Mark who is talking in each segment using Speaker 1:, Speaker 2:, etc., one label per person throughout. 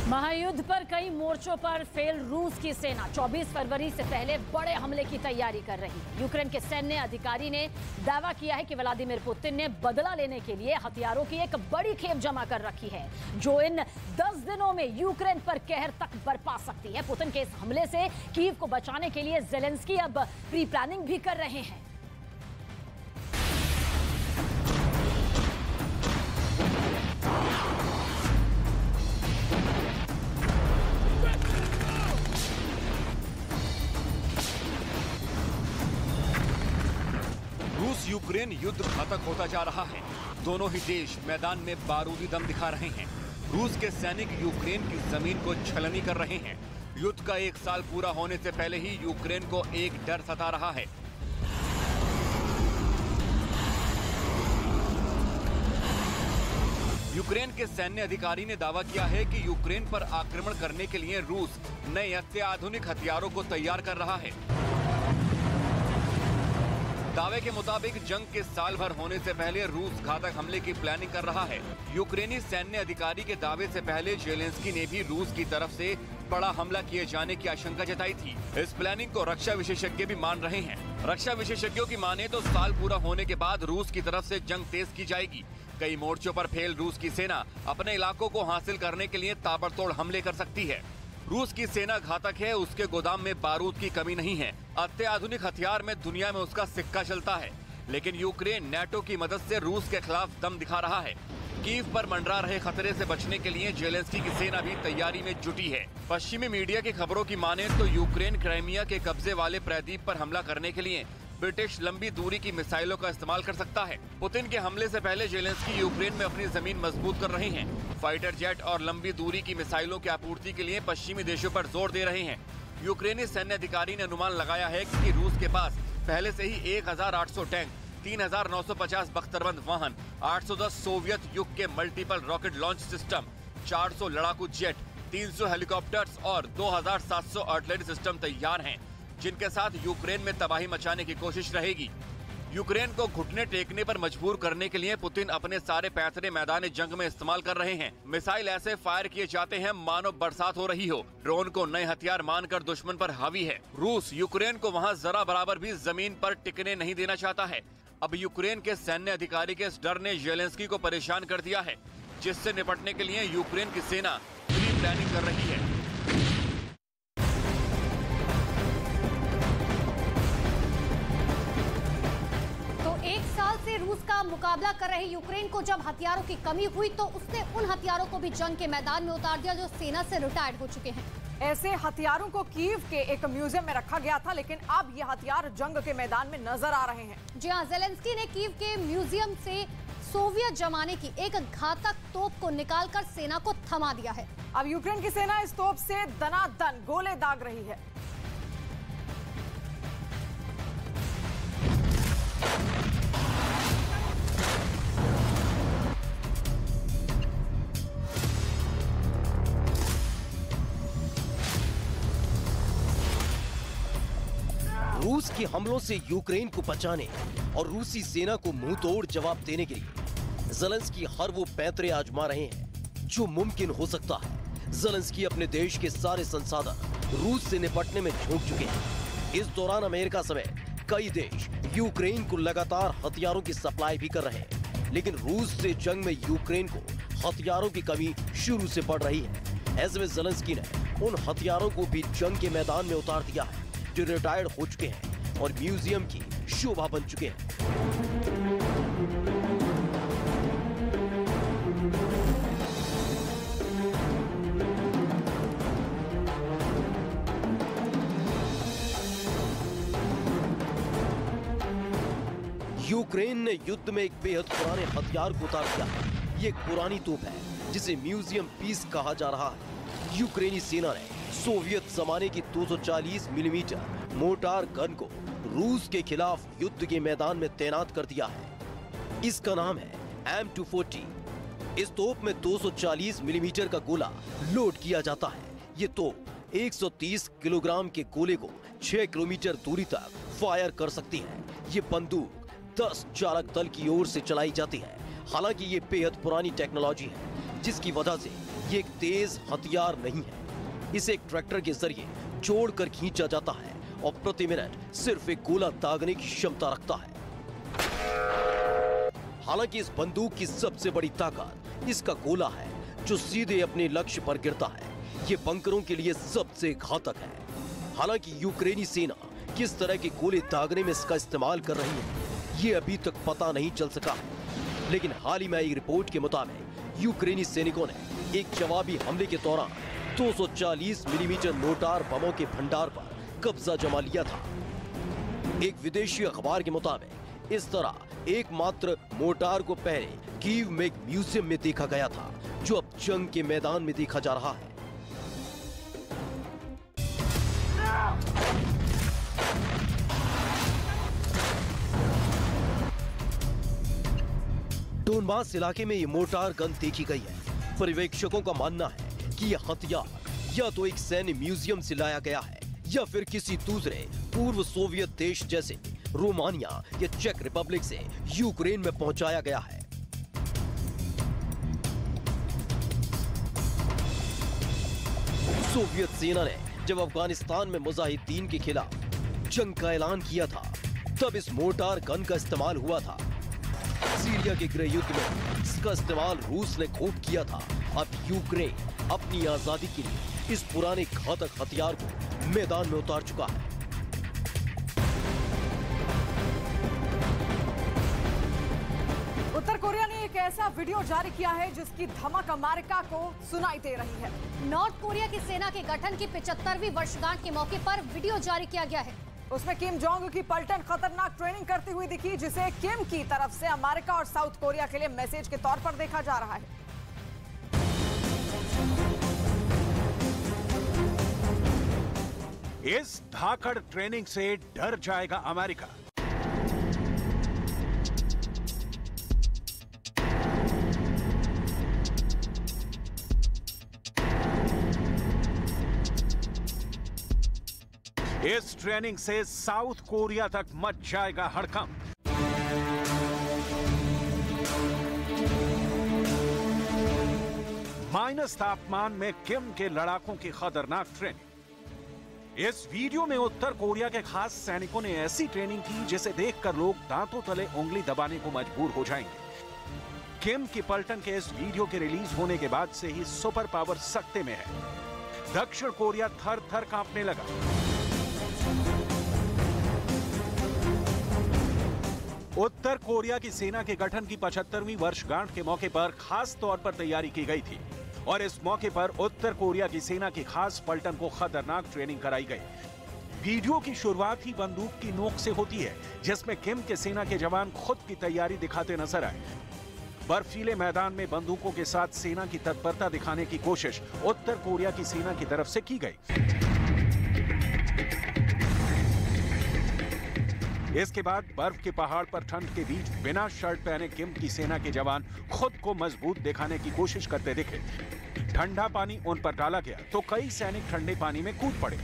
Speaker 1: महायुद्ध पर कई मोर्चों पर फेल रूस की सेना 24 फरवरी से पहले बड़े हमले की तैयारी कर रही है। यूक्रेन के सैन्य अधिकारी ने दावा किया है कि व्लादिमीर पुतिन ने बदला लेने के लिए हथियारों की एक बड़ी खेप जमा कर रखी है, जो इन 10 दिनों में यूक्रेन पर कहर तक बरपा सकती है। पुतिन के इस हमले से कीव को बचाने के लिए ज़ेलेंस्की अब प्री प्लानिंग भी कर रहे हैं।
Speaker 2: यूक्रेन युद्ध घातक होता जा रहा है। दोनों ही देश मैदान में बारूदी दम दिखा रहे हैं। रूस के सैनिक यूक्रेन की जमीन को छलनी कर रहे हैं। युद्ध का 1 साल पूरा होने से पहले ही यूक्रेन को एक डर सता रहा है। यूक्रेन के सैन्य अधिकारी ने दावा किया है कि यूक्रेन पर आक्रमण करने के लिए रूस नए अत्याधुनिक हथियारों को तैयार कर रहा है। दावे के मुताबिक जंग के साल भर होने से पहले रूस घातक हमले की प्लानिंग कर रहा है। यूक्रेनी सैन्य अधिकारी के दावे से पहले ज़ेलेंस्की ने भी रूस की तरफ से बड़ा हमला किए जाने की आशंका जताई थी। इस प्लानिंग को रक्षा विशेषज्ञ भी मान रहे हैं। रक्षा विशेषज्ञों की माने तो साल पूरा होने के बाद रूस की तरफ से जंग तेज की जाएगी। कई मोर्चों पर फेल रूस की सेना अपने इलाकों को हासिल करने के लिए ताबड़तोड़ हमले कर सकती है। रूस की सेना घातक है, उसके गोदाम में बारूद की कमी नहीं है। अत्याधुनिक हथियार में दुनिया में उसका सिक्का चलता है। लेकिन यूक्रेन नाटो की मदद से रूस के खिलाफ दम दिखा रहा है। कीव पर मंडरा रहे खतरे से बचने के लिए ज़ेलेंस्की की सेना भी तैयारी में जुटी है। पश्चिमी मीडिया की खबरों की माने तो यूक्रेन क्राइमिया के कब्जे वाले प्रायद्वीप पर हमला करने के लिए ब्रिटिश लंबी दूरी की मिसाइलों का इस्तेमाल कर सकता है। पुतिन के हमले से पहले ज़ेलेंस्की यूक्रेन में अपनी जमीन मजबूत कर रहे हैं। फाइटर जेट और लंबी दूरी की मिसाइलों की आपूर्ति के लिए पश्चिमी देशों पर जोर दे रहे हैं। यूक्रेनी सैन्य अधिकारी ने अनुमान लगाया है कि रूस के पास पहले से ही 1800 टैंक, 3950 बख्तरबंद वाहन, 810 सोवियत युग के मल्टीपल रॉकेट लॉन्च सिस्टम, 400 लड़ाकू जेट, 300 हेलीकॉप्टर्स और 2700 आर्टिलरी सिस्टम तैयार हैं, जिनके साथ यूक्रेन में तबाही मचाने की कोशिश रहेगी। यूक्रेन को घुटने टेकने पर मजबूर करने के लिए पुतिन अपने सारे पैंतरे मैदान जंग में इस्तेमाल कर रहे हैं। मिसाइल ऐसे फायर किए जाते हैं मानो बरसात हो रही हो। ड्रोन को नए हथियार मानकर दुश्मन पर हावी है। रूस यूक्रेन को वहां जरा बराबर भी जमीन पर टिकने नहीं देना चाहता है। अब यूक्रेन के सैन्य अधिकारी के इस डर ने ज़ेलेंस्की को परेशान कर दिया है, जिससे निपटने के लिए यूक्रेन की सेना प्री प्लानिंग कर रही है।
Speaker 3: से रूस का मुकाबला कर रहे यूक्रेन को जब हथियारों की कमी हुई तो उसने उन हथियारों को भी जंग के मैदान में उतार दिया जो सेना से रिटायर्ड हो चुके हैं।
Speaker 4: ऐसे हथियारों को कीव के एक म्यूजियम में रखा गया था, लेकिन अब ये हथियार जंग के मैदान में नजर आ रहे हैं।
Speaker 3: जी हां, ज़ेलेंस्की ने कीव के म्यूजियम से सोवियत जमाने की एक घातक तोप को निकालकर सेना को थमा दिया है।
Speaker 4: अब यूक्रेन की सेना इस तोप से दनादन गोले दाग रही है।
Speaker 5: रूस के हमलों से यूक्रेन को बचाने और रूसी सेना को मुंहतोड़ जवाब देने के लिए ज़ेलेंस्की हर वो पैंतरे आजमा रहे हैं जो मुमकिन हो सकता है। ज़ेलेंस्की अपने देश के सारे संसाधन रूस से निपटने में झोंक चुके हैं। इस दौरान अमेरिका समेत कई देश यूक्रेन को लगातार हथियारों की सप्लाई भी कर रहे हैं, लेकिन रूस से जंग में यूक्रेन को हथियारों की कमी शुरू से पड़ रही है। ऐसे में ज़ेलेंस्की ने उन हथियारों को भी जंग के मैदान में उतार दिया है जो रिटायर्ड हो चुके हैं और म्यूजियम की शोभा बन चुके हैं। यूक्रेन ने युद्ध में एक बेहद पुराने हथियार को उतार दिया है। ये एक पुरानी तोप है जिसे म्यूजियम पीस कहा जा रहा है। यूक्रेनी सेना ने सोवियत जमाने की 240 मिलीमीटर मोर्टार गन को रूस के खिलाफ युद्ध के मैदान में तैनात कर दिया है। इसका नाम है M240। इस तोप में 240 मिलीमीटर का गोला लोड किया जाता है। ये तोप 130 किलोग्राम के गोले को 6 किलोमीटर दूरी तक फायर कर सकती है। ये बंदूक 10 चालक दल की ओर से चलाई जाती है। हालांकि ये बेहद पुरानी टेक्नोलॉजी है, जिसकी वजह से ये एक तेज हथियार नहीं है। इसे एक ट्रैक्टर के जरिए जोड़कर खींचा जाता है और प्रति मिनट सिर्फ एक गोला दागने की क्षमता रखता है। हालांकि इस बंदूक की सबसे बड़ी ताकत इसका गोला है, जो सीधे अपने लक्ष्य पर गिरता है। ये बंकरों के लिए सबसे घातक है। हालांकि यूक्रेनी सेना किस तरह के गोले दागने में इसका इस्तेमाल कर रही है, ये अभी तक पता नहीं चल सका है। लेकिन हाल ही में एक रिपोर्ट के मुताबिक यूक्रेनी सैनिकों ने एक जवाबी हमले के दौरान 240 मिलीमीटर मोर्टार बमों के भंडार पर कब्जा जमा लिया था। एक विदेशी अखबार के मुताबिक इस तरह एकमात्र मोर्टार को पहले कीव में एक म्यूजियम में देखा गया था, जो अब जंग के मैदान में देखा जा रहा है। डोनबास इलाके में ये मोर्टार गन देखी गई है। पर्यवेक्षकों का मानना है कि यह हथियार या तो एक सैन्य म्यूजियम से लाया गया है या फिर किसी दूसरे पूर्व सोवियत देश जैसे रोमानिया या चेक रिपब्लिक से यूक्रेन में पहुंचाया गया है। सोवियत सेना ने जब अफगानिस्तान में मुजाहिदीन के खिलाफ जंग का ऐलान किया था, तब इस मोर्टार गन का इस्तेमाल हुआ था। सीरिया के गृह युद्ध में इसका इस्तेमाल रूस ने खूब किया था। अब यूक्रेन अपनी आजादी के लिए इस पुराने घातक हथियार को मैदान में उतार चुका है।
Speaker 4: उत्तर कोरिया ने एक ऐसा वीडियो जारी किया है जिसकी धमक अमेरिका को सुनाई दे रही है।
Speaker 3: नॉर्थ कोरिया की सेना के गठन की 75वीं वर्षगांठ के मौके पर वीडियो जारी किया गया है।
Speaker 4: उसमें किम जोंग की पलटन खतरनाक ट्रेनिंग करती हुई दिखी, जिसे किम की तरफ से अमेरिका और साउथ कोरिया के लिए मैसेज के तौर पर देखा जा रहा है।
Speaker 6: इस धाकड़ ट्रेनिंग से डर जाएगा अमेरिका। इस ट्रेनिंग से साउथ कोरिया तक मच जाएगा हड़कंप। माइनस तापमान में किम के लड़ाकों की खतरनाक ट्रेनिंग। इस वीडियो में उत्तर कोरिया के खास सैनिकों ने ऐसी ट्रेनिंग की जिसे देखकर लोग दांतों तले उंगली दबाने को मजबूर हो जाएंगे। किम की पलटन के इस वीडियो के रिलीज होने के बाद से ही सुपर पावर सख्ते में है। दक्षिण कोरिया थर थर कांपने लगा। उत्तर कोरिया की सेना के गठन की 75वीं वर्षगांठ के मौके पर खास तौर पर तैयारी की गई थी और इस मौके पर उत्तर कोरिया की सेना की खास पलटन को खतरनाक ट्रेनिंग कराई गई। वीडियो की शुरुआत ही बंदूक की नोक से होती है, जिसमें किम के सेना के जवान खुद की तैयारी दिखाते नजर आए। बर्फीले मैदान में बंदूकों के साथ सेना की तत्परता दिखाने की कोशिश उत्तर कोरिया की सेना की तरफ से की गई। इसके बाद बर्फ के पहाड़ पर ठंड के बीच बिना शर्ट पहने किम की सेना के जवान खुद को मजबूत दिखाने की कोशिश करते दिखे। ठंडा पानी उन पर डाला गया तो कई सैनिक ठंडे पानी में कूद पड़े।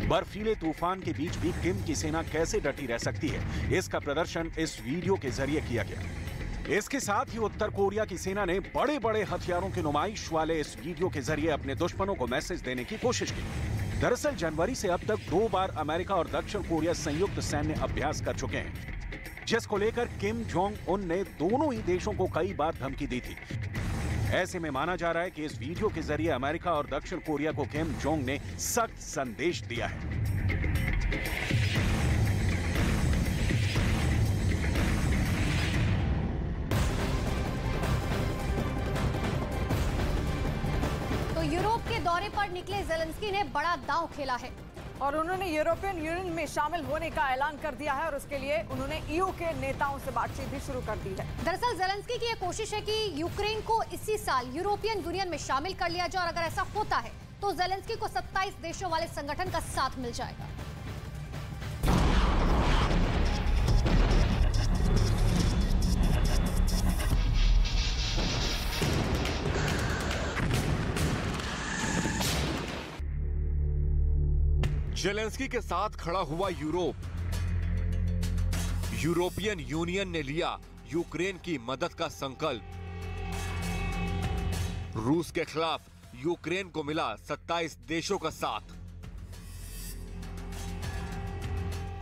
Speaker 6: बर्फीले तूफान के बीच भी किम की सेना कैसे डटी रह सकती है, इसका प्रदर्शन इस वीडियो के जरिए किया गया। इसके साथ ही उत्तर कोरिया की सेना ने बड़े बड़े हथियारों की नुमाइश वाले इस वीडियो के जरिए अपने दुश्मनों को मैसेज देने की कोशिश की। दरअसल जनवरी से अब तक 2 बार अमेरिका और दक्षिण कोरिया संयुक्त सैन्य अभ्यास कर चुके हैं, जिसको लेकर किम जोंग उन ने दोनों ही देशों को कई बार धमकी दी थी। ऐसे में माना जा रहा है कि इस वीडियो के जरिए अमेरिका और दक्षिण कोरिया को किम जोंग ने सख्त संदेश दिया है।
Speaker 3: यूरोप के दौरे पर निकले ज़ेलेंस्की ने बड़ा दांव खेला है
Speaker 4: और उन्होंने यूरोपियन यूनियन में शामिल होने का ऐलान कर दिया है और उसके लिए उन्होंने ईयू के नेताओं से बातचीत भी शुरू कर दी है।
Speaker 3: दरअसल ज़ेलेंस्की की यह कोशिश है कि यूक्रेन को इसी साल यूरोपियन यूनियन में शामिल कर लिया जाए और अगर ऐसा होता है तो ज़ेलेंस्की को 27 देशों वाले संगठन का साथ मिल जाएगा।
Speaker 2: ज़ेलेंस्की के साथ खड़ा हुआ यूरोपियन यूनियन ने लिया यूक्रेन की मदद का संकल्प। रूस के खिलाफ यूक्रेन को मिला 27 देशों का साथ।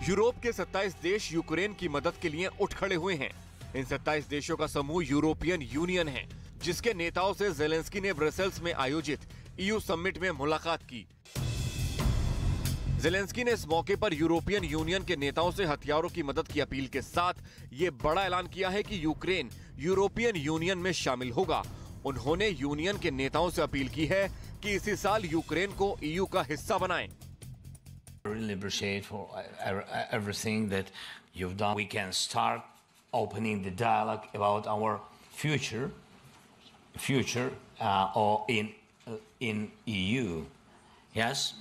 Speaker 2: यूरोप के 27 देश यूक्रेन की मदद के लिए उठ खड़े हुए हैं। इन 27 देशों का समूह यूरोपियन यूनियन है, जिसके नेताओं से ज़ेलेंस्की ने ब्रसेल्स में आयोजित ईयू समिट में मुलाकात की। ज़ेलेंस्की ने इस मौके पर यूरोपियन यूनियन के नेताओं से हथियारों की मदद की अपील के साथ ये बड़ा ऐलान किया है कि यूक्रेन यूरोपियन यूनियन में शामिल होगा। उन्होंने यूनियन के नेताओं से अपील की है कि इसी साल यूक्रेन को ईयू का हिस्सा बनाएं।
Speaker 7: Really appreciate for everything that you've done. We can start opening the dialogue about our future, or in EU, yes.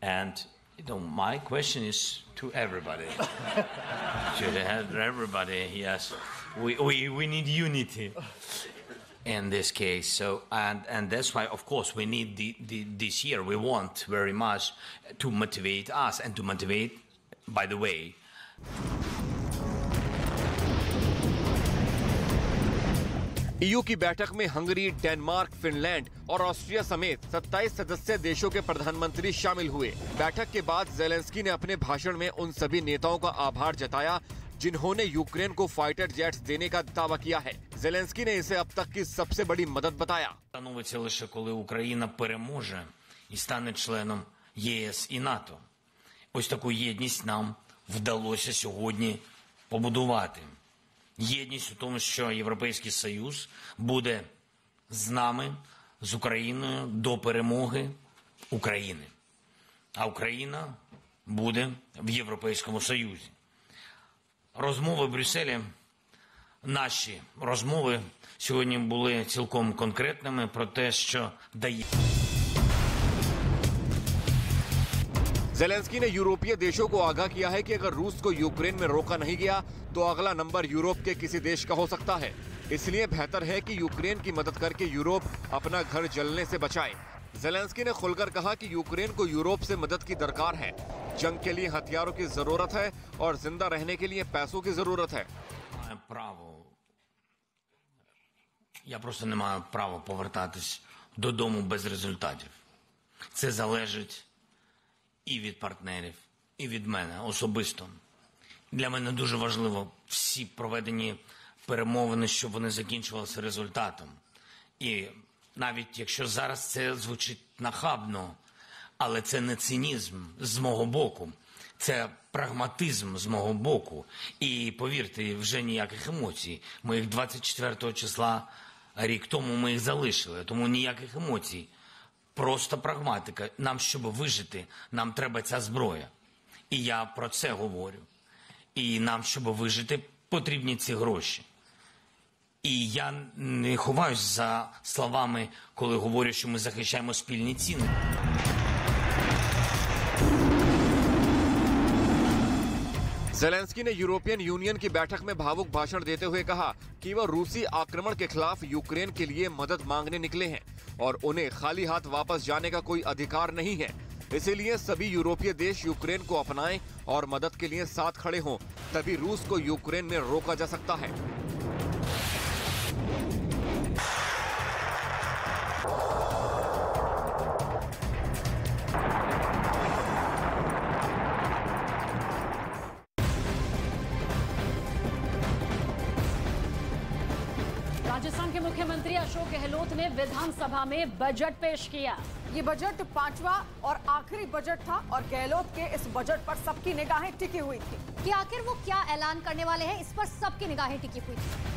Speaker 7: And my question is to everybody. To everybody, yes. We need unity in this case. So and that's why, of course, we need this year. We want very much to motivate us and to motivate, by the way.
Speaker 2: EU की बैठक में Hungary, Denmark, Finland और Austria समेत 27 सदस्य देशों के प्रधानमंत्री शामिल हुए। बैठक के बाद ज़ेलेंस्की ने अपने भाषण में उन सभी नेताओं का आभार जताया जिन्होंने यूक्रेन को फाइटर जेट्स देने का दावा किया है। ज़ेलेंस्की ने इसे अब तक की सबसे बड़ी मदद बताया।
Speaker 7: Становиться лише коли Україна переможе і стане членом ЄС і НАТО. Ось таку єдність нам вдалося сьогодні побудувати. Єдність у тому, що Європейський Союз буде з нами, з Україною до перемоги України. А Україна буде в Європейському Союзі. Розмови в Брюсселі, наші розмови сьогодні були цілком конкретними про те, що дає.
Speaker 2: ज़ेलेंस्की ने यूरोपीय देशों को आगाह किया है कि अगर रूस को यूक्रेन में रोका नहीं गया तो अगला नंबर यूरोप के किसी देश का हो सकता है। इसलिए बेहतर है कि यूक्रेन की मदद करके यूरोप अपना घर जलने से बचाए। ज़ेलेंस्की ने खुलकर कहा कि यूक्रेन को यूरोप से मदद की दरकार है। जंग के लिए हथियारों की जरूरत है और जिंदा रहने के लिए पैसों की जरूरत है।
Speaker 7: Я просто не маю права повертатись додому без результатів. Це залежить і від партнерів, і від мене особисто. Для мене дуже важливо всі проведені перемовини, щоб вони закінчувалися результатом. І навіть якщо зараз це звучить нахабно, але це не цинізм з мого боку, це прагматизм з мого боку. І повірте, вже ніяких емоцій. Ми їх 24 числа, рік тому ми їх залишили, тому ніяких емоцій. Просто прагматика. Нам, щоб вижити, нам треба ця зброя. І я про це говорю. І нам, щоб вижити, потрібні ці гроші. І я не ховаюсь за словами, коли говорю, що ми захищаємо спільні ціни.
Speaker 2: ज़ेलेंस्की ने यूरोपियन यूनियन की बैठक में भावुक भाषण देते हुए कहा कि वह रूसी आक्रमण के खिलाफ यूक्रेन के लिए मदद मांगने निकले हैं और उन्हें खाली हाथ वापस जाने का कोई अधिकार नहीं है। इसीलिए सभी यूरोपीय देश यूक्रेन को अपनाएं और मदद के लिए साथ खड़े हों, तभी रूस को यूक्रेन में रोका जा सकता है।
Speaker 1: राजस्थान के मुख्यमंत्री अशोक गहलोत ने विधानसभा में बजट पेश किया।
Speaker 4: ये बजट 5वां और आखिरी बजट था और गहलोत के इस बजट पर सबकी निगाहें टिकी हुई थी
Speaker 3: कि आखिर वो क्या ऐलान करने वाले हैं, इस पर सबकी निगाहें टिकी हुई थी।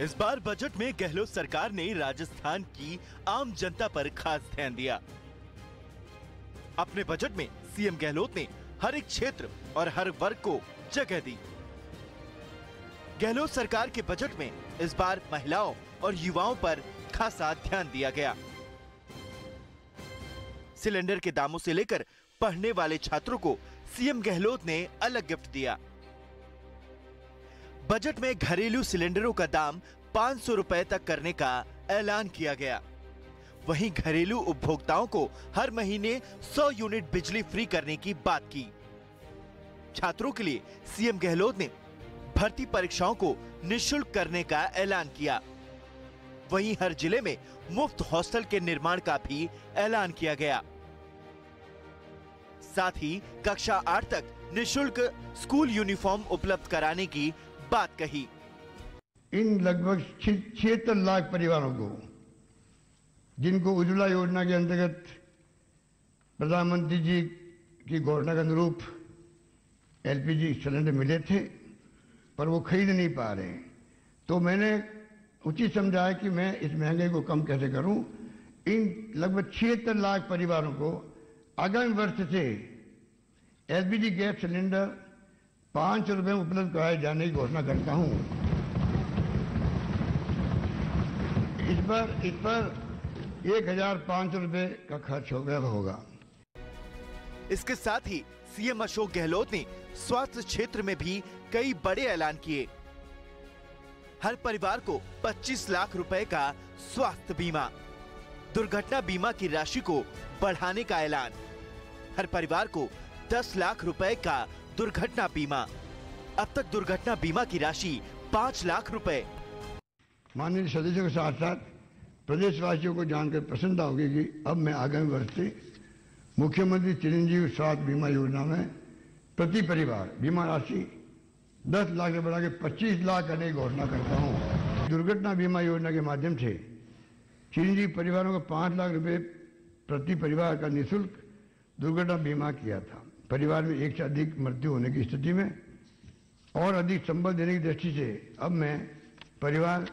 Speaker 8: इस बार बजट में गहलोत सरकार ने राजस्थान की आम जनता पर खास ध्यान दिया। अपने बजट में सीएम गहलोत ने हर एक क्षेत्र और हर वर्ग को जगह दी। गहलोत सरकार के बजट में इस बार महिलाओं और युवाओं पर खासा ध्यान दिया गया। सिलेंडर के दामों से लेकर पढ़ने वाले छात्रों को सीएम गहलोत ने अलग गिफ्ट दिया। बजट में घरेलू सिलेंडरों का दाम 500 रुपए तक करने का ऐलान किया गया। वहीं घरेलू उपभोक्ताओं को हर महीने 100 यूनिट बिजली फ्री करने की बात की। छात्रों के लिए सीएम गहलोत ने भर्ती परीक्षाओं को निःशुल्क करने का ऐलान किया। वहीं हर जिले में मुफ्त हॉस्टल के निर्माण का भी ऐलान किया गया। साथ ही कक्षा 8 तक निःशुल्क स्कूल यूनिफॉर्म उपलब्ध कराने की बात कही।
Speaker 9: इन लगभग 76 लाख परिवारों को जिनको उज्ज्वला योजना के अंतर्गत प्रधानमंत्री जी की घोषणा के अनुरूप एलपीजी सिलेंडर मिले थे, पर वो खरीद नहीं पा रहे हैं, तो मैंने उचित समझा है कि मैं इस महंगाई को कम कैसे करूं। इन लगभग 76 लाख परिवारों को आगामी वर्ष से एलपीजी गैस सिलेंडर 500 रुपये में उपलब्ध कराए जाने की घोषणा करता हूं। इस पर 1500 रुपये का खर्च होगा।
Speaker 8: इसके साथ ही सीएम अशोक गहलोत ने स्वास्थ्य क्षेत्र में भी कई बड़े ऐलान किए। हर परिवार को 25 लाख रुपए का स्वास्थ्य बीमा, दुर्घटना बीमा की राशि को बढ़ाने का ऐलान, हर परिवार को 10 लाख रुपए का दुर्घटना बीमा। अब तक दुर्घटना बीमा की राशि 5 लाख रुपए।
Speaker 9: माननीय सदस्यों के साथ साथ प्रदेशवासियों को जानकर प्रसन्नता होगी कि अब मैं आगामी वर्ष से मुख्यमंत्री चिरंजीवी स्वास्थ्य बीमा योजना में प्रति परिवार बीमा राशि 10 लाख से बढ़ा के 25 लाख करने की घोषणा करता हूँ। दुर्घटना बीमा योजना के माध्यम से चिरंजीवी परिवारों को 5 लाख रुपए प्रति परिवार का निःशुल्क दुर्घटना बीमा किया था। परिवार में एक से अधिक मृत्यु होने की स्थिति में और अधिक संबल देने की दृष्टि से अब मैं परिवार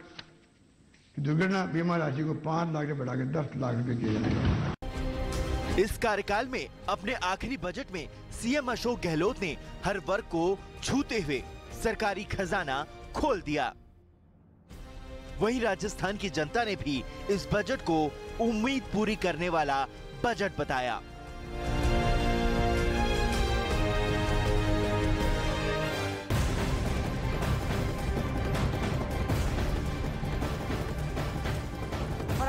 Speaker 9: की दुर्घटना बीमा राशि को 5 लाख से बढ़ा के 10 लाख रुपए किए जाएंगे।
Speaker 8: इस कार्यकाल में अपने आखिरी बजट में सीएम अशोक गहलोत ने हर वर्ग को छूते हुए सरकारी खजाना खोल दिया। वहीं राजस्थान की जनता ने भी इस बजट को उम्मीद पूरी करने वाला बजट बताया।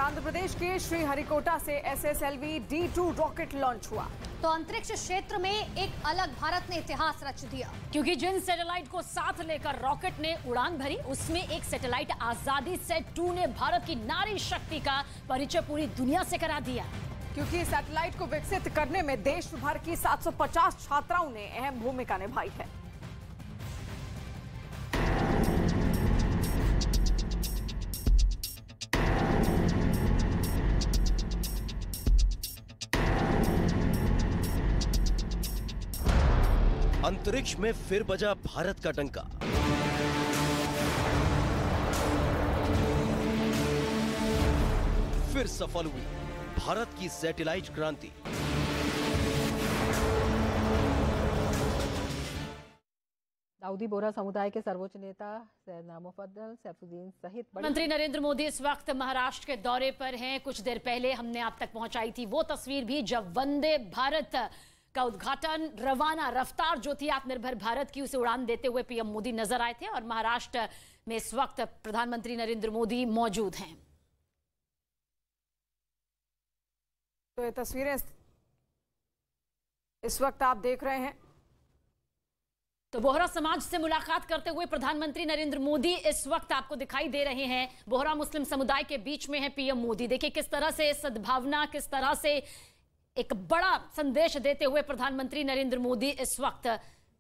Speaker 4: आंध्र प्रदेश के श्रीहरिकोटा से एसएसएलवी D2 रॉकेट लॉन्च हुआ
Speaker 3: तो अंतरिक्ष क्षेत्र में एक अलग भारत ने इतिहास रच दिया,
Speaker 1: क्योंकि जिन सैटेलाइट को साथ लेकर रॉकेट ने उड़ान भरी उसमें एक सैटेलाइट आजादी सेट 2 ने भारत की नारी शक्ति का परिचय पूरी दुनिया से करा दिया।
Speaker 4: क्योंकि सैटेलाइट को विकसित करने में देश भर की 750 छात्राओं ने अहम भूमिका निभाई है।
Speaker 5: अंतरिक्ष में फिर बजा भारत का डंका। फिर सफल हुई भारत की सैटेलाइट क्रांति।
Speaker 10: दाऊदी बोहरा समुदाय के सर्वोच्च नेता सैयदना मुफद्दल सैफुद्दीन सहित
Speaker 1: प्रधानमंत्री नरेंद्र मोदी इस वक्त महाराष्ट्र के दौरे पर हैं। कुछ देर पहले हमने आप तक पहुंचाई थी वो तस्वीर भी जब वंदे भारत का उद्घाटन, रवाना रफ्तार जो थी आत्मनिर्भर भारत की, उसे उड़ान देते हुए पीएम मोदी नजर आए थे। और महाराष्ट्र में इस वक्त प्रधानमंत्री नरेंद्र मोदी मौजूद हैं।
Speaker 4: तो ये तस्वीरें इस वक्त आप देख रहे हैं।
Speaker 1: तो बोहरा समाज से मुलाकात करते हुए प्रधानमंत्री नरेंद्र मोदी इस वक्त आपको दिखाई दे रहे हैं। बोहरा मुस्लिम समुदाय के बीच में है पीएम मोदी। देखिए किस तरह से सद्भावना, किस तरह से एक बड़ा संदेश देते हुए प्रधानमंत्री नरेंद्र मोदी इस वक्त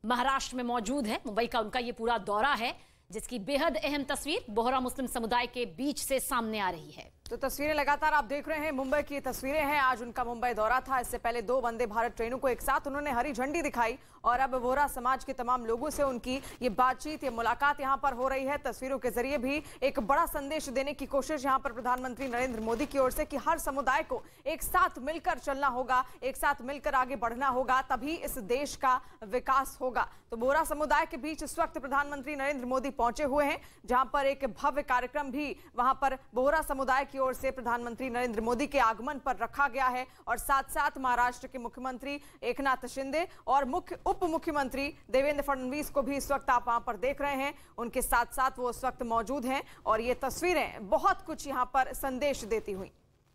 Speaker 1: महाराष्ट्र में मौजूद है। मुंबई का उनका ये पूरा दौरा है जिसकी बेहद अहम तस्वीर बोहरा मुस्लिम समुदाय के बीच से सामने आ रही है।
Speaker 4: तो तस्वीरें लगातार आप देख रहे हैं, मुंबई की तस्वीरें हैं। आज उनका मुंबई दौरा था। इससे पहले 2 वंदे भारत ट्रेनों को एक साथ उन्होंने हरी झंडी दिखाई और अब बोहरा समाज के तमाम लोगों से उनकी ये बातचीत, ये मुलाकात यहां पर हो रही है। तस्वीरों के जरिए भी एक बड़ा संदेश देने की कोशिश यहां पर प्रधानमंत्री नरेंद्र मोदी की ओर से कि हर समुदाय को एक साथ मिलकर चलना होगा, एक साथ मिलकर आगे बढ़ना होगा, तभी इस देश का विकास होगा। तो बोहरा समुदाय के बीच इस वक्त प्रधानमंत्री नरेंद्र मोदी पहुंचे हुए हैं, जहां पर एक भव्य कार्यक्रम भी वहां पर बोहरा समुदाय की ओर से प्रधानमंत्री नरेंद्र मोदी के आगमन पर रखा गया है। और साथ साथ महाराष्ट्र के मुख्यमंत्री एकनाथ शिंदे और उप मुख्यमंत्री देवेंद्र फडणवीस को भी इस वक्त आप वहां पर देख रहे हैं। उनके साथ साथ वो इस वक्त मौजूद हैं और ये तस्वीरें बहुत कुछ यहां पर संदेश देती हुई।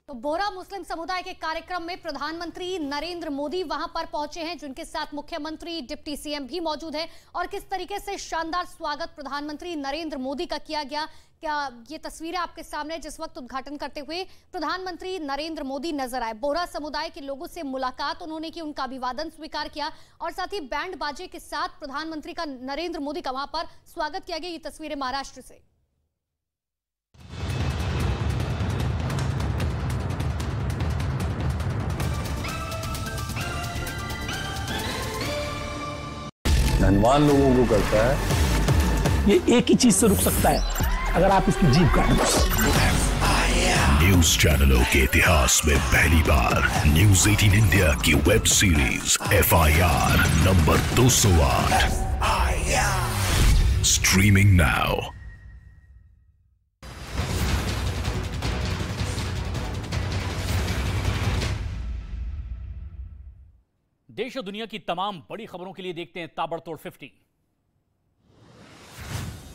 Speaker 3: तो बोहरा मुस्लिम समुदाय के कार्यक्रम में प्रधानमंत्री नरेंद्र मोदी वहां पर पहुंचे हैं, जिनके साथ मुख्यमंत्री, डिप्टी सीएम भी मौजूद है। और किस तरीके से शानदार स्वागत प्रधानमंत्री नरेंद्र मोदी का किया गया, क्या ये तस्वीरें आपके सामने जिस वक्त उद्घाटन करते हुए प्रधानमंत्री नरेंद्र मोदी नजर आए। बोहरा समुदाय के लोगों से मुलाकात उन्होंने की, उनका अभिवादन स्वीकार किया और साथ ही बैंड बाजे के साथ प्रधानमंत्री का, नरेंद्र मोदी का वहां पर स्वागत किया गया। ये तस्वीरें महाराष्ट्र से।
Speaker 11: धनवान लोगों को करता है, ये एक ही चीज से रुक सकता है, अगर आप इसकी जीभ काट दो।
Speaker 12: न्यूज चैनलों के इतिहास में पहली बार न्यूज 18 इंडिया की web series FIR number 208 streaming now.
Speaker 13: देश और दुनिया की तमाम बड़ी खबरों के लिए देखते हैं ताबड़तोड़ 50।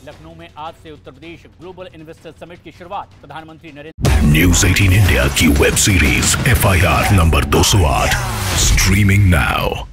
Speaker 13: लखनऊ में आज से Uttar Pradesh global investor summit की शुरुआत। प्रधानमंत्री नरेंद्र।
Speaker 12: न्यूज 18 इंडिया की web series FIR number 208 streaming now.